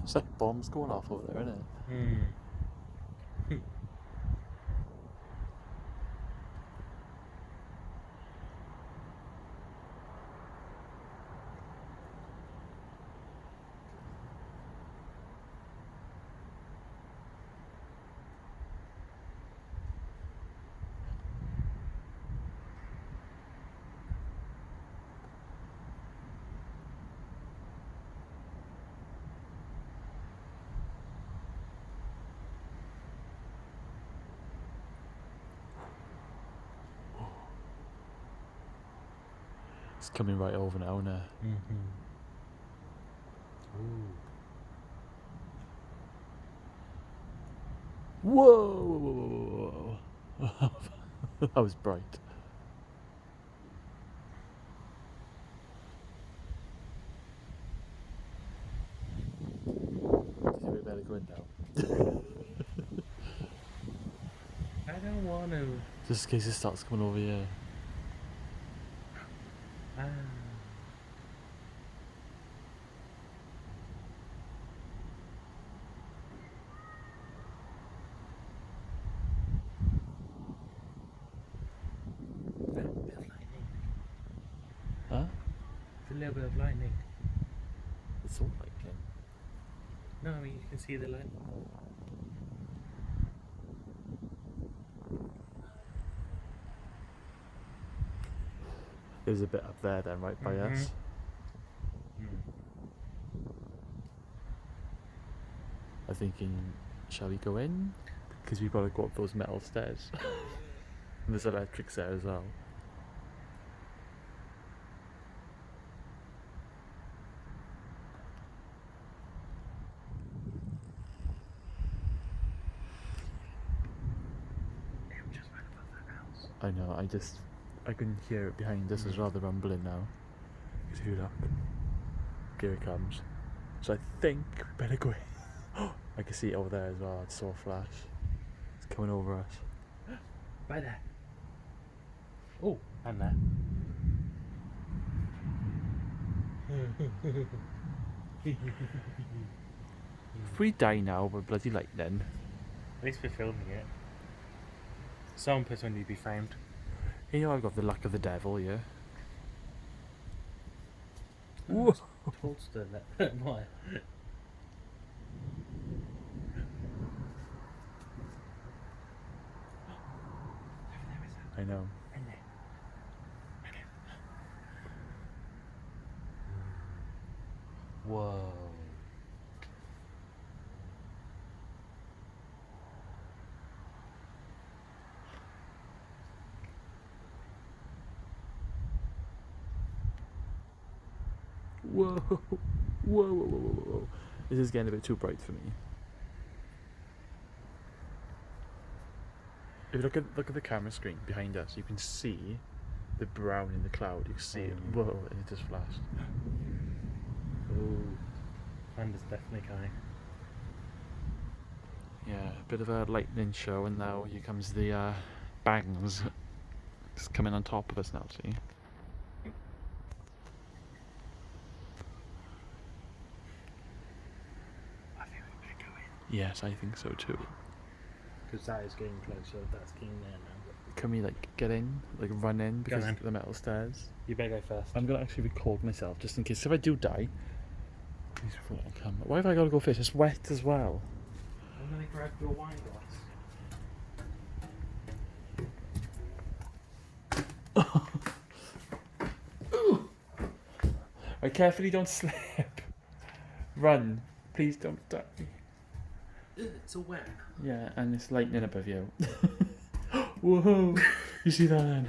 It's like bombs going off over there, isn't it? It's coming right over now, isn't it? Whoa! That was bright. Do you think we better go in now? I don't want to. Just in case it starts coming over here. A bit of lightning. Huh? It's a little bit of lightning. It's all lightning. No, I mean you can see the lightning. There's a bit up there then, right by us. I'm thinking, shall we go in? Because we've got to go up those metal stairs. And there's electrics there as well. It just went above that house. I know, I can hear it behind us as well, the rumbling now. If you look, here it comes. So I think we better go in. I can see it over there as well, I saw a flash. It's coming over us. By there. Oh, and there. If we die now, we're bloody lightning. At least we're filming it. Some person need to be found. You know I've got the luck of the devil, yeah? Whoa! Toadster that why? I know. Whoa. Whoa! Whoa, whoa, whoa, whoa, whoa. This is getting a bit too bright for me. If you look at the camera screen behind us, you can see the brown in the cloud. You can see it. Whoa, and it just flashed. Oh, thunder's definitely coming. Yeah, a bit of a lightning show, and now here comes the bangs. It's coming on top of us now, see? I think we better go in. Yes, I think so too. Because that is getting closer, that's getting there now. Can we get in, run in because on. of the metal stairs? You better go first. I'm gonna actually record myself just in case if I do die. Please report on camera. Why have I got to go first? It's wet as well. I'm gonna grab your wine glass. Right, carefully, don't slip. Run, please don't die. It's a wet. Yeah, and it's lightning above you. Whoa! You see that then?